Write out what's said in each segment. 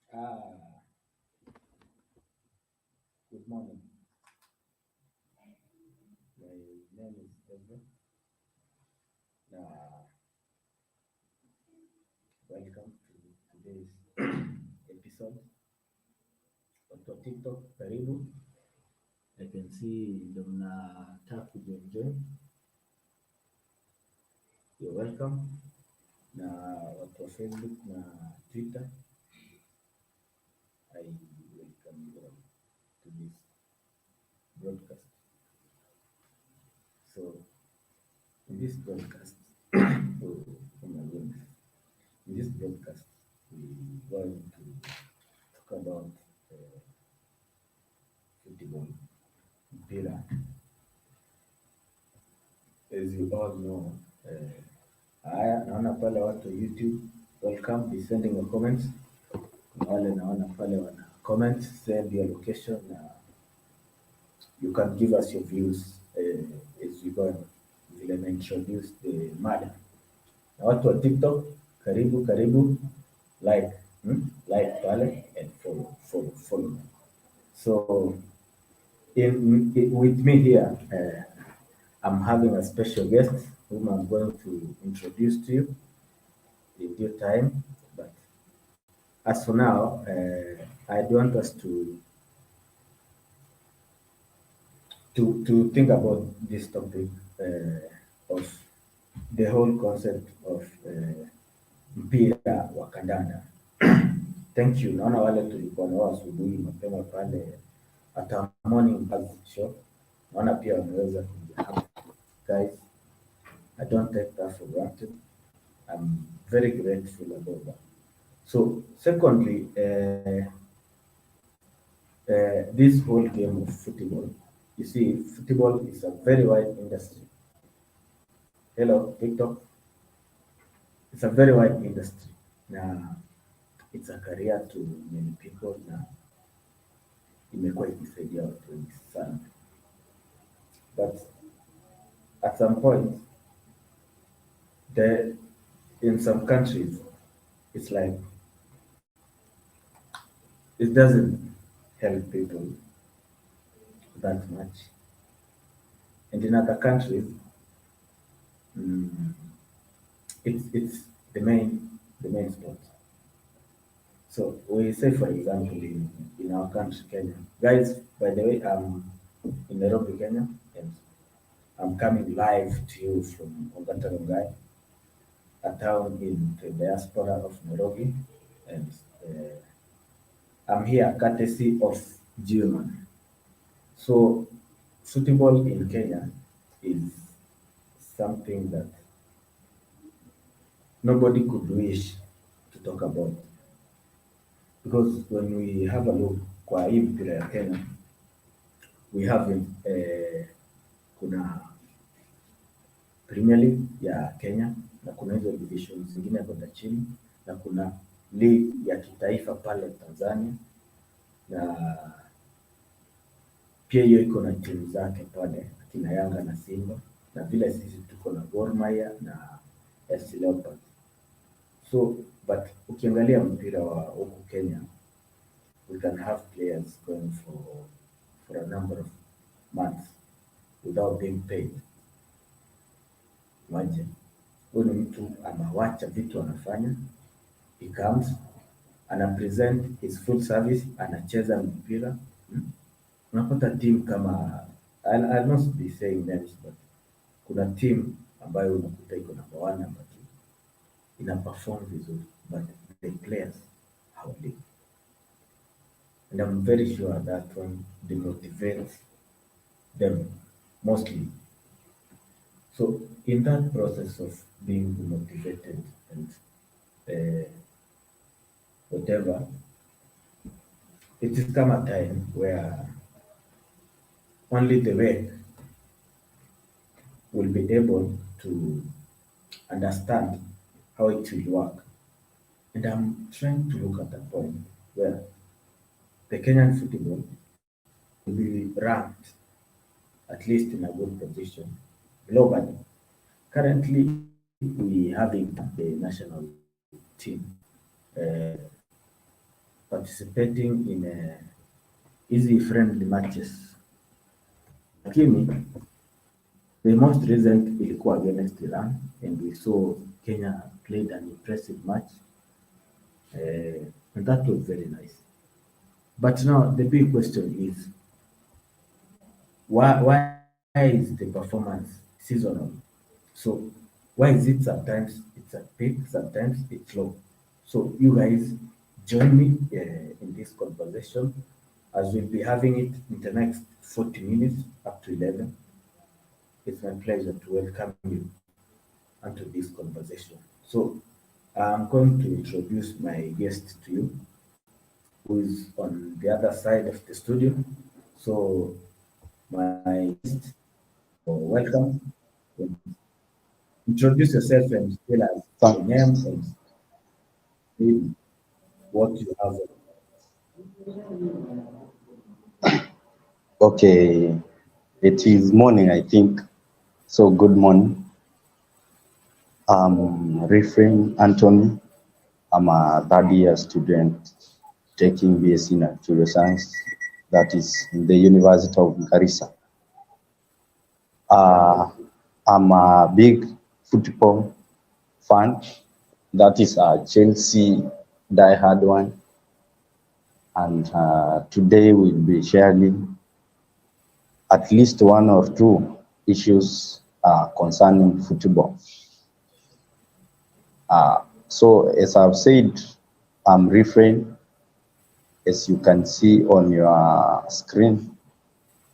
Ah, good morning. My name is Ezra. Uh, Welcome to today's episode. Watu wa TikTok, karibu. I can see ndio mnataka kujoin. You're welcome. Na watu wa Facebook na Twitter, I welcome you all to this broadcast. So, in this broadcast, oh my goodness. In this broadcast, we're going to talk about football, mpira. As you all know, haya naona pale watu YouTube, welcome, be sending your comments. Kuna wale naona pale wana comment, send your location na you can give us your views as we go vile na introduce the mada. Na watu wa TikTok, karibu like like pale and follow. So with me here, I'm having a special guest whom I'm going to introduce to you in due time. But as for now, I want us to think about this topic of the whole concept of mpira wa kandanda. Thank you. Naona wale tulikuwa nao asubuhi mapema pale hata morning buzz show. Naona pia wameweza kuja hapa. Guys, I don't take that for granted. I'm very grateful about that. So, secondly, this whole game of football, you see, football is a very wide industry. Hello, TikTok. It's a very wide industry. Now, it's a career to many people na imekuwa ikisaidia watu wengi sana. But at some point, in some countries, it's like it doesn't help people that much. And in other countries, it's the main sport. So we say, for example, in our country, Kenya. Guys, by the way, I'm in Nairobi, Kenya, and I'm coming live to you from Ongatarongai, a town in the diaspora of Nairobi, and I'm here courtesy of German. So football in Kenya is something that nobody could wish to talk about. Because when we have a look kwa hii mpira ya Kenya, we have kuna Premier League ya Kenya na kuna hizo divisions zingine kwenda chini na kuna league ya kitaifa pale Tanzania na pia hiyo iko na timu zake pale akina Yanga na Simba na vile sisi tuko na Gor Mahia na FC Leopards. So but ukiangalia mpira wa huku Kenya, we can have players going for a number of months without being paid. Imagine, huyu ni mtu anawacha vitu anafanya, he comes, ana present his full service, anacheza mpira. Unapata team kama, I'll not be saying names, but kuna team ambayo unakuta iko number 1, number 2, ina perform vizuri, but the players hawalipi. And I'm very sure that one demotivates them mostly. So in that process of being demotivated and whatever, it is come a time where only the weak will be able to understand how it will work. And I'm trying to look at a point where the Kenyan football will be ranked at least in a good position globally. Currently, we having the national team participating in easy friendly matches. Lakini the most recent ilikuwa against Iran, and we saw Kenya played an impressive match, and that was very nice. But now the big question is, why is the performance seasonal? So why is it sometimes it's at peak, sometimes it's low? So you guys join me in this conversation as we'll be having it in the next 40 minutes up to 11. It's my pleasure to welcome you onto this conversation. So I'm going to introduce my guest to you, who is on the other side of the studio. So my guest, welcome. Introduce yourself and tell us your name and maybe what you have. Okay, it is morning, I think. So good morning. Refrain Anthony. I'm a third-year student taking BSc Natural Science, that is in the University of Garissa. I'm a big football fan. That is a Chelsea die-hard one. And today we'll be sharing at least one or two issues concerning football. So as I've said, I'm Refrain. As you can see on your screen,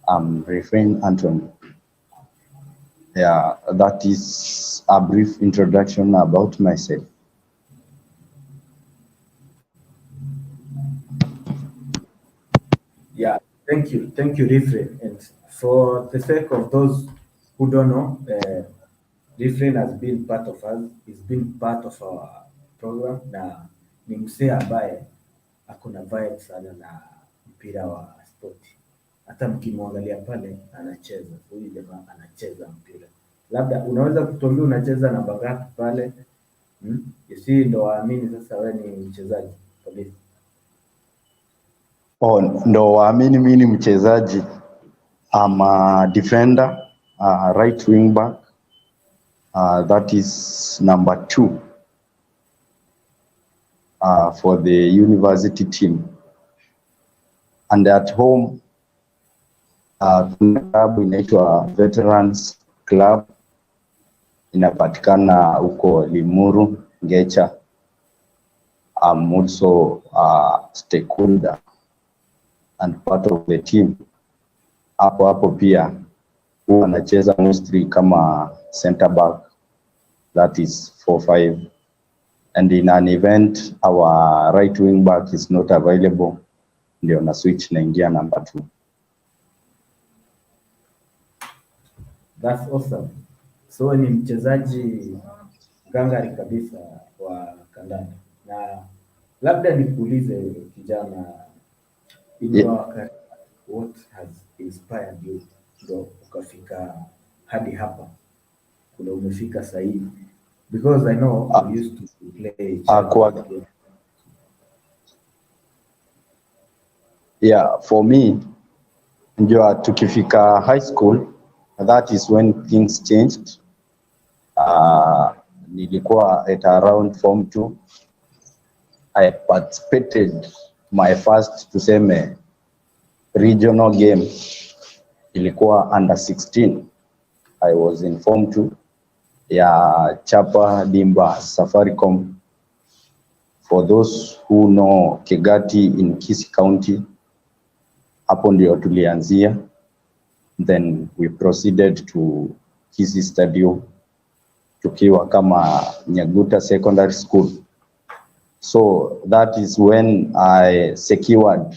I'm Refrain Anthony. Yeah, that is a brief introduction about myself. Yeah, thank you, Refrain. And for the sake of those who don't know, Refrain has been part of us, he's been part of our program, na ni msee ambaye akona vibe sana na mpira wa spoti. Hata mkimwangalia pale anacheza, huyu jamaa anacheza mpira. Labda unaweza kutuambia unacheza namba ngapi pale? Si ndo waamini sasa wewe ni mchezaji kabisa. Oh, ndo waamini mimi ni mchezaji. I'm a defender, right wing back. That is number 2 for the university team. And at home, kuna klabu inaitwa Veterans Club, inapatikana huko Limuru, Ngecha. I'm also a stakeholder and part of the team. Hapo pia huwa anacheza mostly kama center back, that is 4-5. And in an event our right wing back is not available, ndio na switch naingia number 2. That's awesome. So ni mchezaji gangari kabisa wa kandanda. Na labda nikuulize kijana, what has inspired you ndo ukafika hadi hapa kuna umefika sasa hivi? Because I know you used to play yeah, for me, ndio tukifika high school, that is when things changed. Nilikuwa at around form 2. I participated my first tuseme regional game, ilikuwa under 16. I was in form 2 ya Chapa Dimba Safaricom. For those who know Kegati in Kisii County, hapo ndio tulianzia. Then we proceeded to Kisii Stadium, tukiwa kama Nyaguta Secondary School. So that is when I secured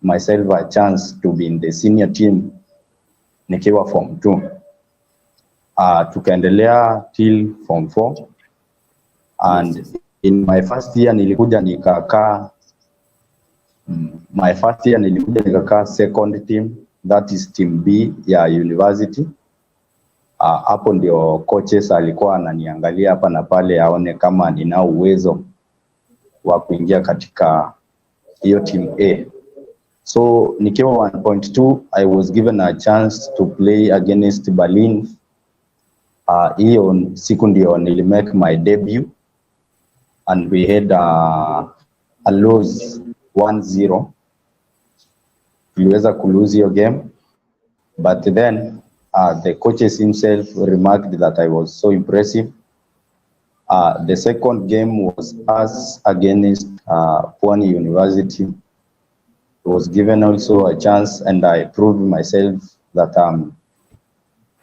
myself a chance to be in the senior team nikiwa form 2. Tukaendelea till form 4. And in my first year nilikuja nikakaa second team, that is team B ya university. Hapo ndio coaches alikuwa ananiangalia hapa na pale aone kama nina uwezo wa kuingia katika hiyo team A. So nikiwa 1.2 I was given a chance to play against Berlin. Hiyo siku ndio nilimake my debut and we had a lose 1-0. Tuliweza kulose hiyo game, but then the coaches himself remarked that I was so impressive. The second game was us against Pwani University. Was given also a chance and I proved myself that I'm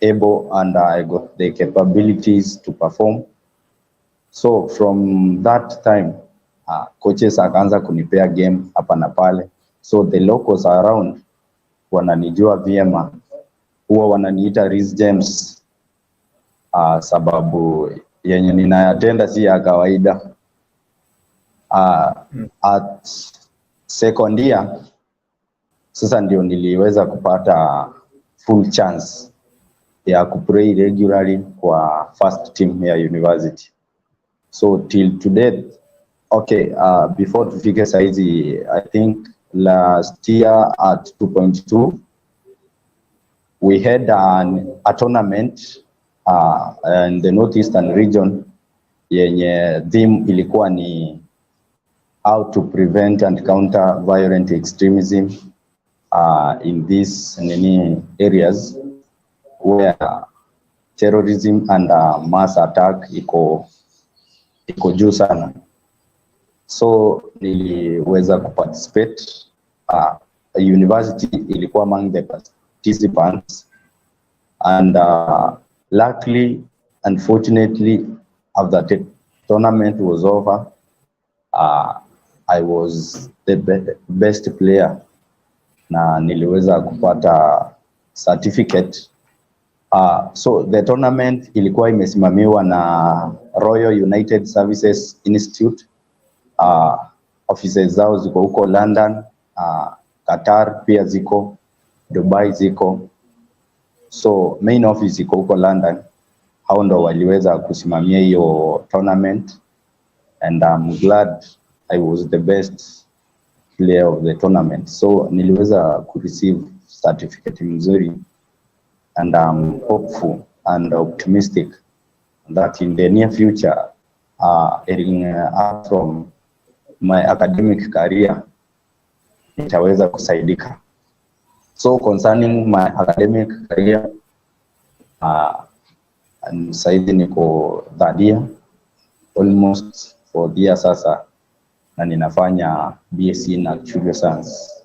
able and I got the capabilities to perform. So from that time, coaches akaanza kunipea game hapa na pale. So the locals around wananijua vyema, huwa wananiita Reese James, sababu yenye ninayatenda si ya kawaida. At second year, sasa ndio niliweza kupata full chance ya kuplay regularly kwa first team ya university. So till today, okay, before tufike saizi, I think last year at 2.2, we had a tournament in the northeastern region yenye theme ilikuwa ni how to prevent and counter violent extremism in these areas where terrorism and mass attack iko juu sana. So niliweza kuparticipate. University ilikuwa among the participants and luckily, unfortunately, after the tournament was over, I was the best player na niliweza kupata certificate. So the tournament ilikuwa imesimamiwa na Royal United Services Institute. Offices zao ziko huko London, Qatar pia ziko, Dubai ziko. So main office iko huko London. Hao ndo waliweza kusimamia hiyo tournament and I'm glad I was the best player of the tournament. So niliweza kureceive certificate mzuri and I'm hopeful and optimistic that in the near future, from my academic career, nitaweza kusaidika. So concerning my academic career, saizi niko third year, almost 4th year sasa, na ninafanya BSc in Actuarial Science.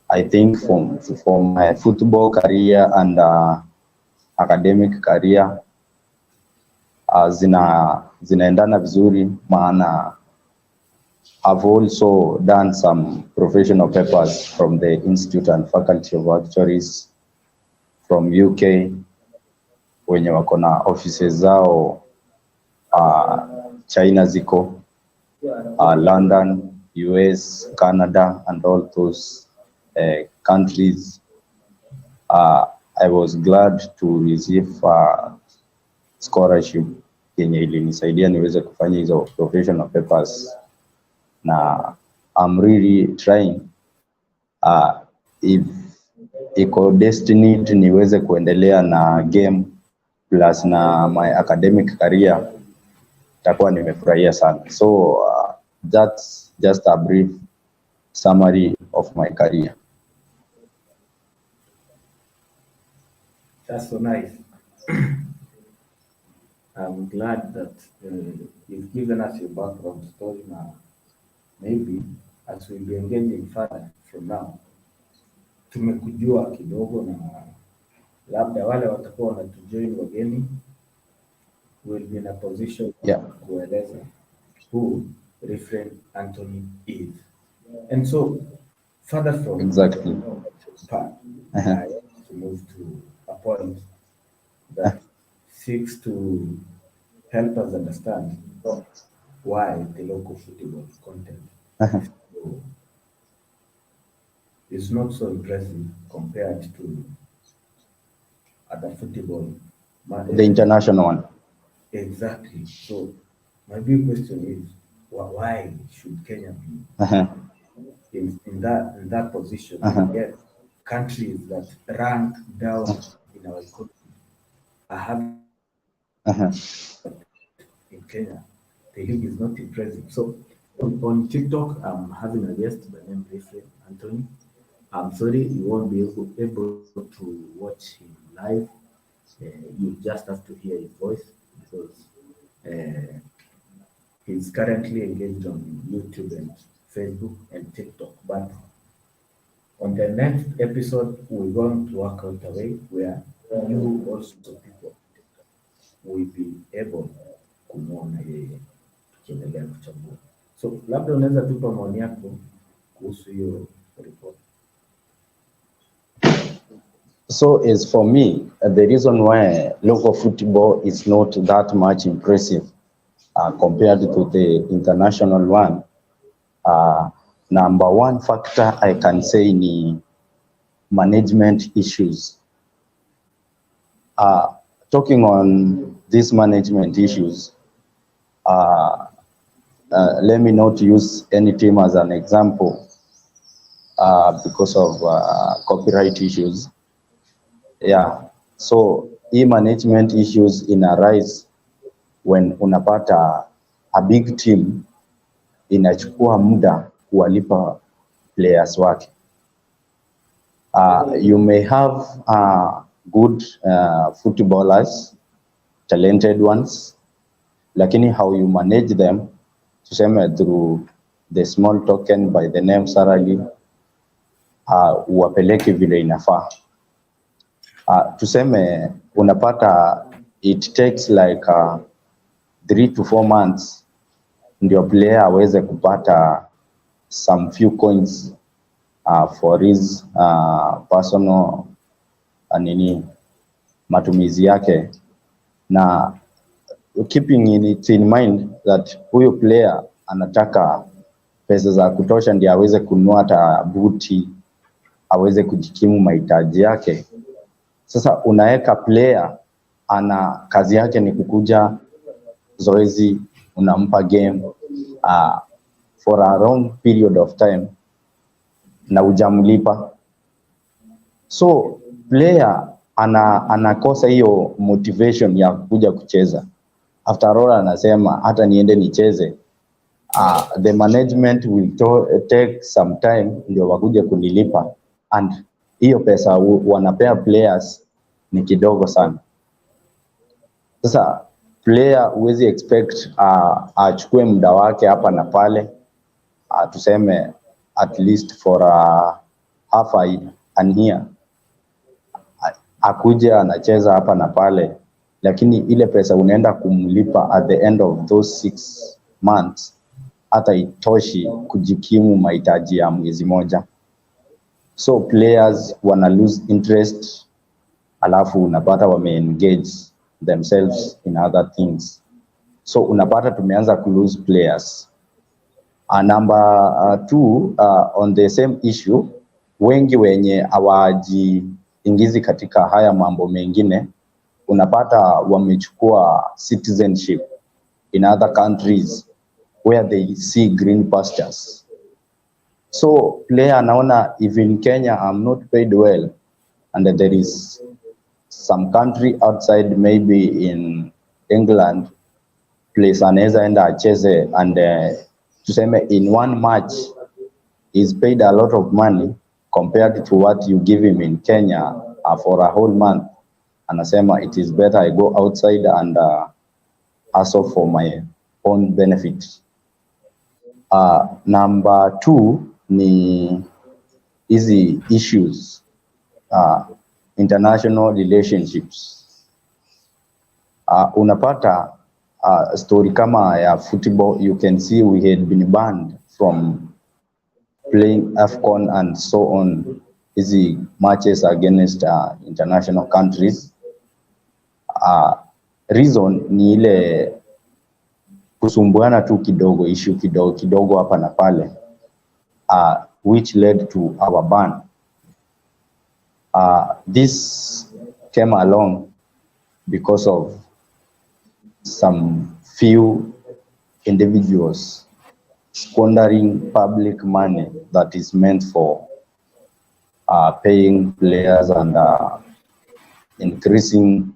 I think from my football career and academic career zinaendana vizuri, maana I've also done some professional papers from the Institute and Faculty of Actuaries from UK, wenye wako na offices zao China ziko, London, US, Canada and all those countries. I was glad to receive scholarship yenye ilinisaidia niweze kufanya hizo professional papers, na I'm really trying if iko destined niweze kuendelea na game plus na my academic career, takuwa nimefurahia sana. So that's just a brief summary of my career. That's so nice. I'm glad that you've given us your background story now. Maybe as we'll be engaging further from now, tumekujua kidogo na labda wale watakuwa wanatujoin wageni will be in a position kueleza who Reverend Anthony is. And so further from exactly part, I want to move to a point that seeks to help us understand why the local football content is not so impressive compared to other football. The international one. Exactly. So my big question is, why should Kenya be in that position, yet countries that rank down in our economy are having in Kenya. The league is not impressive. So on TikTok, I'm having a guest by name Refrain Anthony. I'm sorry you won't be able to watch him live. You just have to hear his voice because uh, he's currently engaged on YouTube and Facebook and TikTok. But on the next episode, we're going to work out a way where you also people will be able kumwona yeye tukiendelea kuchambua. So labda unaweza tupa maoni yako kuhusu hiyo report. So as for me, the reason why local football is not that much impressive compared to the international one, number one factor I can say ni management issues. Talking on these management issues, let me not use any team as an example because of copyright issues. Yeah, so management issues in arise when unapata a big team inachukua muda kuwalipa players wake. You may have good footballers, talented ones, lakini how you manage them, tuseme through the small token by the name salary, uwapeleke vile inafaa. Tuseme unapata it takes like 3 to 4 months ndio player aweze kupata some few coins for his personal matumizi yake, na keeping it in mind that huyo player anataka pesa za kutosha ndio aweze kununua hata buti, aweze kujikimu mahitaji yake. Sasa unaweka player ana kazi yake ni kukuja zoezi, unampa game for a long period of time na hujamlipa. So player anakosa hiyo motivation ya kuja kucheza. After all anasema hata niende nicheze. The management will take some time ndio wakuje kunilipa, and hiyo pesa wanapea players ni kidogo sana. Sasa player huwezi expect achukue muda wake hapa na pale, tuseme at least for half an year akuja anacheza hapa na pale, lakini ile pesa unaenda kumlipa at the end of those 6 months hata itoshi kujikimu mahitaji ya mwezi moja. So players wana lose interest, alafu unapata wame engage themselves in other things. So unapata tumeanza ku lose players. Number 2, on the same issue, wengi wenye hawajiingizi katika haya mambo mengine, unapata wamechukua citizenship in other countries where they see green pastures. So player anaona, if in Kenya I'm not paid well, and there is some country outside, maybe in England, place anaweza enda acheze, and tuseme in one match is paid a lot of money compared to what you give him in Kenya for a whole month. Anasema it is better I go outside and hustle for my own benefit. Number 2 ni hizi issues, international relationships. Unapata story kama ya football, you can see we had been banned from playing AFCON and so on, hizi matches against international countries. Reason ni ile kusumbuana tu kidogo, issue kidogo hapa na pale, which led to our ban. This came along because of some few individuals squandering public money that is meant for paying players and increasing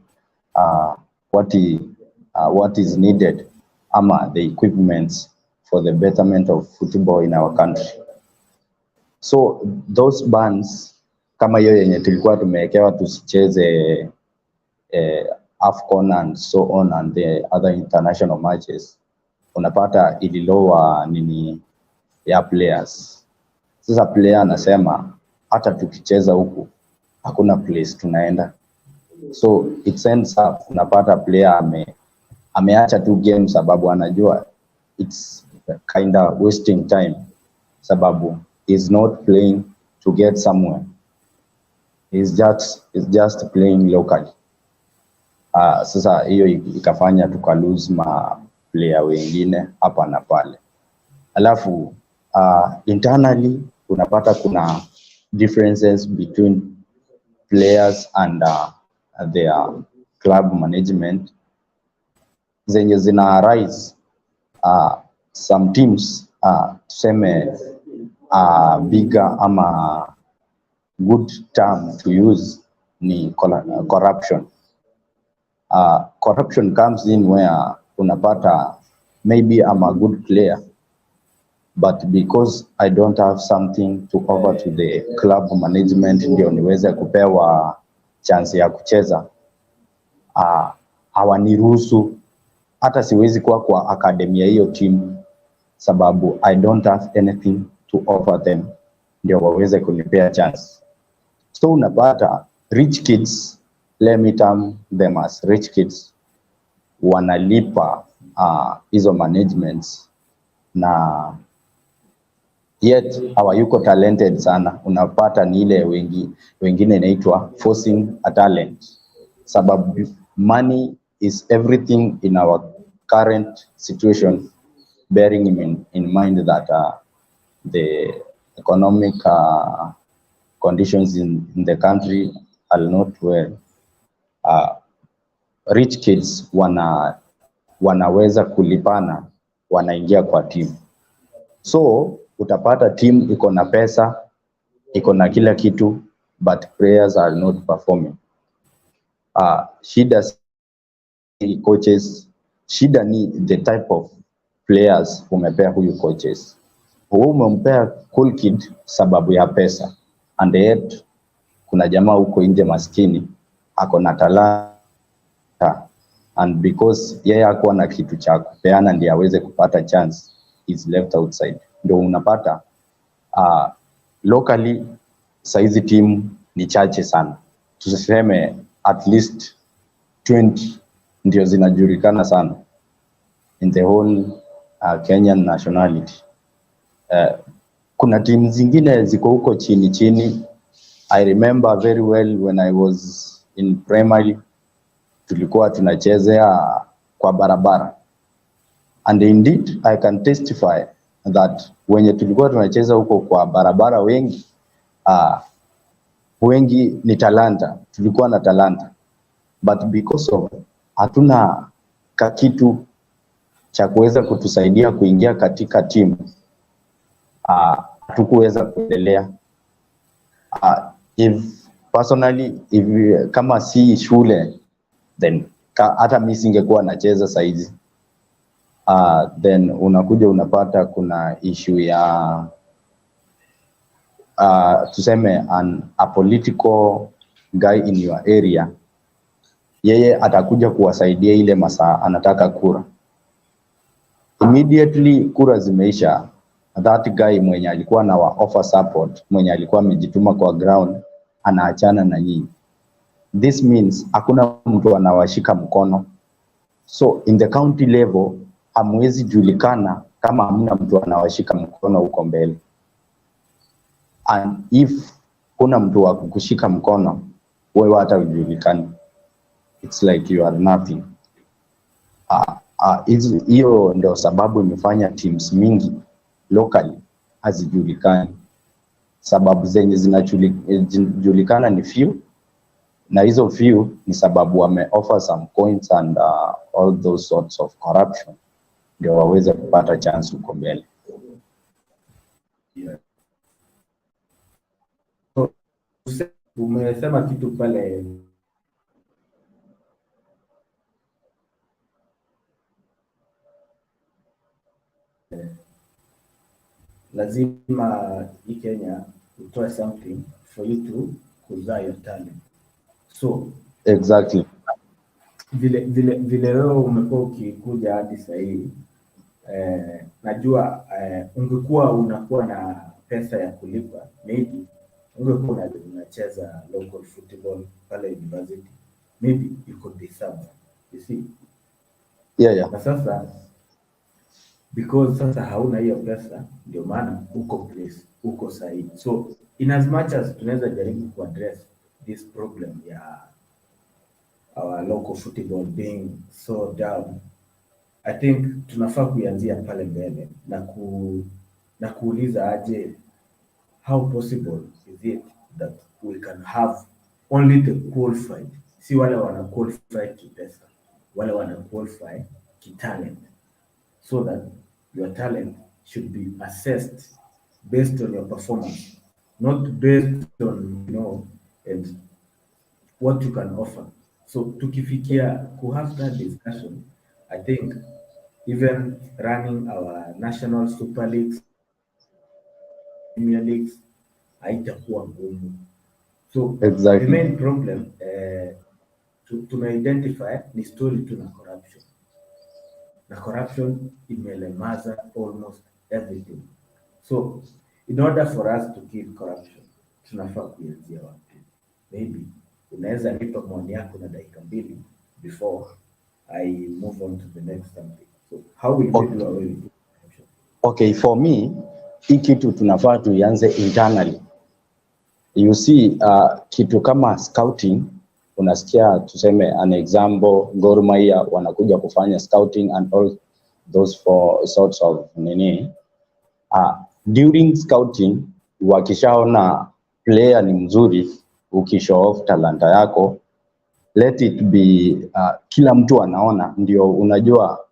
what is needed ama the equipments for the betterment of football in our country. So those bans kama hiyo yenye tulikuwa tumewekewa tusicheze AFCON and so on and the other international matches, unapata ililowa nini ya players. Sasa player anasema hata tukicheza huku hakuna place tunaenda. So it ends up unapata player ameacha tu game sababu anajua it's kind of wasting time sababu is not playing to get somewhere. Is just playing locally. Sasa hiyo ikafanya tukalose ma player wengine hapa na pale. Alafu internally unapata kuna differences between players and their club management zenye zina arise. Some teams tuseme bigger ama good term to use ni corruption. Corruption comes in where unapata maybe I'm a good player, but because I don't have something to offer to the club management ndio niweze kupewa chance ya kucheza, hawaniruhusu hata siwezi kuwa kwa academy ya hiyo team sababu I don't have anything to offer them ndio waweze kunipea chance. So unapata rich kids, let me term them as rich kids, wanalipa hizo managements na yet hawayuko talented sana. Unapata ni ile wengine inaitwa forcing a talent sababu money is everything in our current situation, bearing in mind that the economic conditions in the country are not well. Rich kids wanaweza kulipana, wanaingia kwa team. So utapata team iko na pesa, iko na kila kitu, but players are not performing. Shida si coaches, shida ni the type of players umepea huyu coaches. Umempea cool kid sababu ya pesa, and yet kuna jamaa huko nje maskini ako na talanta, and because yeye hakuwa na kitu cha kupeana ndiye aweze kupata chance, is left outside. Ndio unapata locally saizi team ni chache sana, tuseme at least 20 ndio zinajulikana sana in the whole Kenyan nationality. Kuna team zingine ziko huko chini. I remember very well when I was in primary, tulikuwa tunachezea kwa barabara, and indeed I can testify that when tulikuwa tunacheza huko kwa barabara, wengi ni talanta, tulikuwa na talanta, but because of hatuna kakitu cha kuweza kutusaidia kuingia katika team, hatukuweza kuendelea. If personally, kama si shule, then hata mimi singekuwa nacheza saizi. Then unakuja unapata kuna issue ya tuseme a political guy in your area, yeye atakuja kuwasaidia ile masaa anataka kura. Immediately kura zimeisha, that guy mwenye alikuwa na offer support, mwenye alikuwa amejituma kwa ground, anaachana na nyinyi. This means hakuna mtu anawashika mkono. So in the county level hamwezi julikana kama hamna mtu anawashika mkono huko mbele. And if kuna mtu wa kukushika mkono, wewe hata hujulikani. It's like you are nothing. Hiyo ndio sababu imefanya teams mingi locally hazijulikani. Sababu zenye zinajulikana ni few, na hizo few ni sababu wame offer some coins and all those sorts of corruption ndio waweze kupata chance huko mbele. Yeah. So, umesema kitu pale lazima hii Kenya utoe something for you to kuzaa your talent. So exactly vile wewe umekuwa ukikuja hadi sasa hivi, najua ungekuwa unakuwa na pesa ya kulipa, maybe ungekuwa unacheza local football pale university, maybe you could be someone, you see. yeah. Na sasa because sasa hauna hiyo pesa, ndio maana uko sahihi. So in as much as tunaweza jaribu kuaddress this problem ya our local football being so down, I think tunafaa kuanzia pale mbele na kuuliza aje, how possible is it that we can have only the qualified, si wale wana qualify kipesa, wale wana qualify kitalent, so that your talent should be assessed based on your performance, not based on, you know, and what you can offer. So tukifikia ku have that discussion, I think even running our national super leagues, premier leagues, haitakuwa ngumu. So Exactly. the main problem to identify ni story tu na corruption. Na corruption imelemaza almost everything. So in order for us to kill corruption, tunafaa kuanzia wapi? Maybe unaweza nipa maoni yako na dakika mbili before I move on to the next something. So how will we do away with corruption? Okay, for me, hii kitu tunafaa tuianze internally. You see, kitu kama scouting, unasikia tuseme an example, Gor Mahia wanakuja kufanya scouting and all those four sorts of nini. During scouting, wakishaona player ni mzuri, ukishow off talanta yako, let it be kila mtu anaona, ndio unajua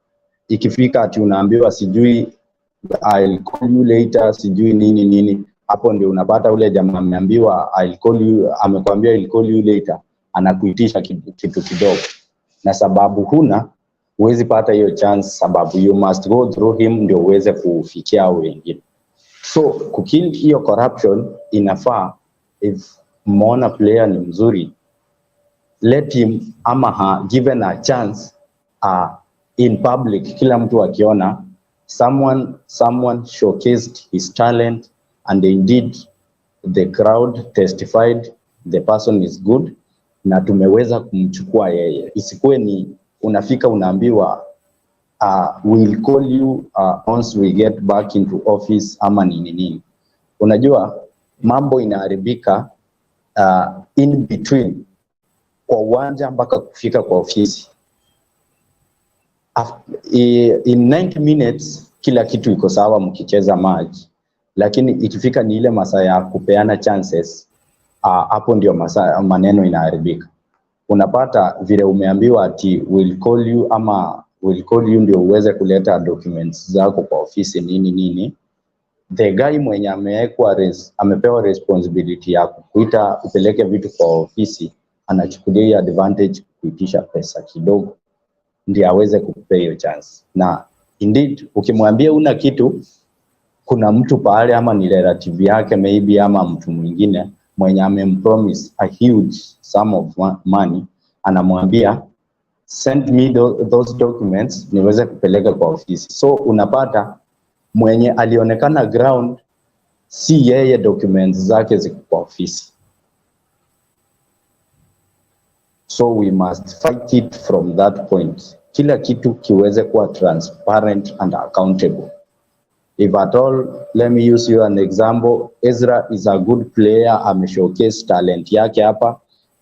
ikifika ati unaambiwa sijui I'll call you later, sijui nini, hapo ndio unapata ule jamaa ameambiwa I'll call you, amekwambia I'll call you later, anakuitisha kitu kidogo, na sababu huna huwezi pata hiyo chance, sababu you must go through him ndio uweze kufikia wengine. So kukill hiyo corruption inafaa, if umeona player ni mzuri, let him ama her given a chance in public, kila mtu akiona someone showcased his talent and indeed the crowd testified the person is good, na tumeweza kumchukua yeye. Isikuwe ni unafika unaambiwa we'll call you once we get back into office ama nini. Unajua mambo inaharibika in between, kwa uwanja mpaka kufika kwa ofisi. In 90 minutes kila kitu iko sawa mkicheza match, lakini ikifika ni ile masaa ya kupeana chances, hapo ndio masaa maneno inaharibika. Unapata vile umeambiwa ati we'll call you ama we'll call you ndio uweze kuleta documents zako kwa ofisi nini. The guy mwenye amepewa responsibility ya kuita upeleke vitu kwa ofisi, anachukulia advantage kuitisha pesa kidogo ndio aweze kupea hiyo chance. Na indeed ukimwambia una kitu, kuna mtu pale ama ni relative yake maybe ama mtu mwingine mwenye amempromise a huge sum of money, anamwambia send me those documents niweze kupeleka kwa ofisi. So unapata mwenye alionekana ground si yeye documents zake ziko kwa ofisi. So we must fight it from that point. Kila kitu kiweze kuwa transparent and accountable. If at all, let me use you an example. Ezra is a good player, showcase talent yake hapa.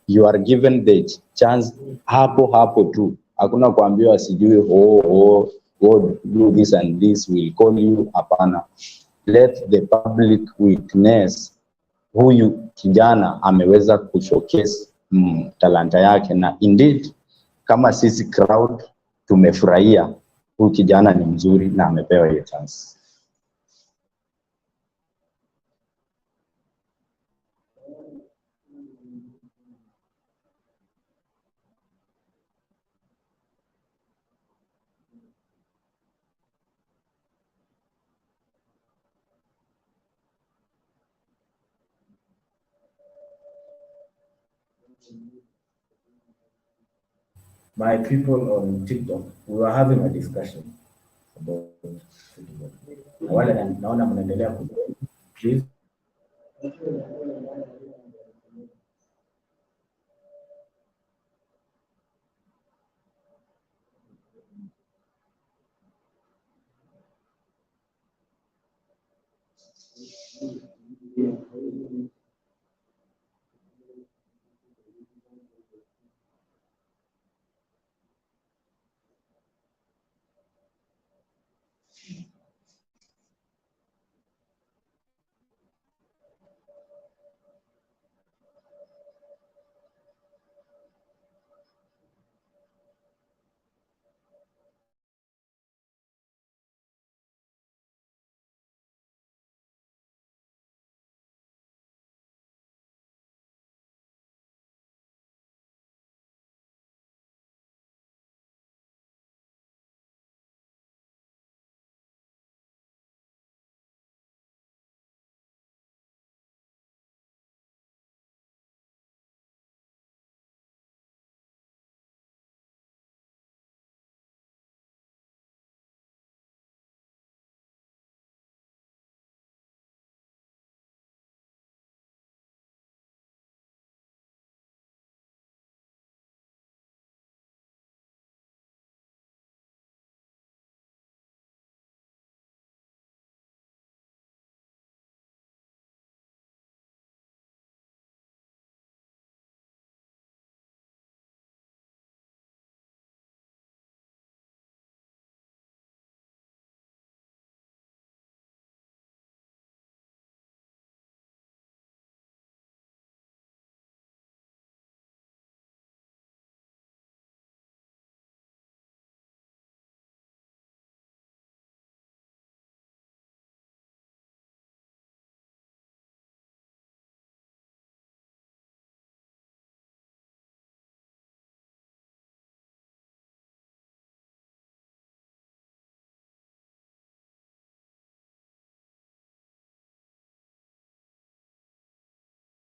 You are given the chance hapo tu. Hakuna kuambiwa sijui do this and this, will call you, hapana. Let the public witness huyu kijana ameweza kushowcase talanta yake, na indeed kama sisi crowd tumefurahia huyu kijana ni mzuri na amepewa hiyo chance. My people on TikTok, we were having a discussion about football. Na wale naona mnaendelea ku please.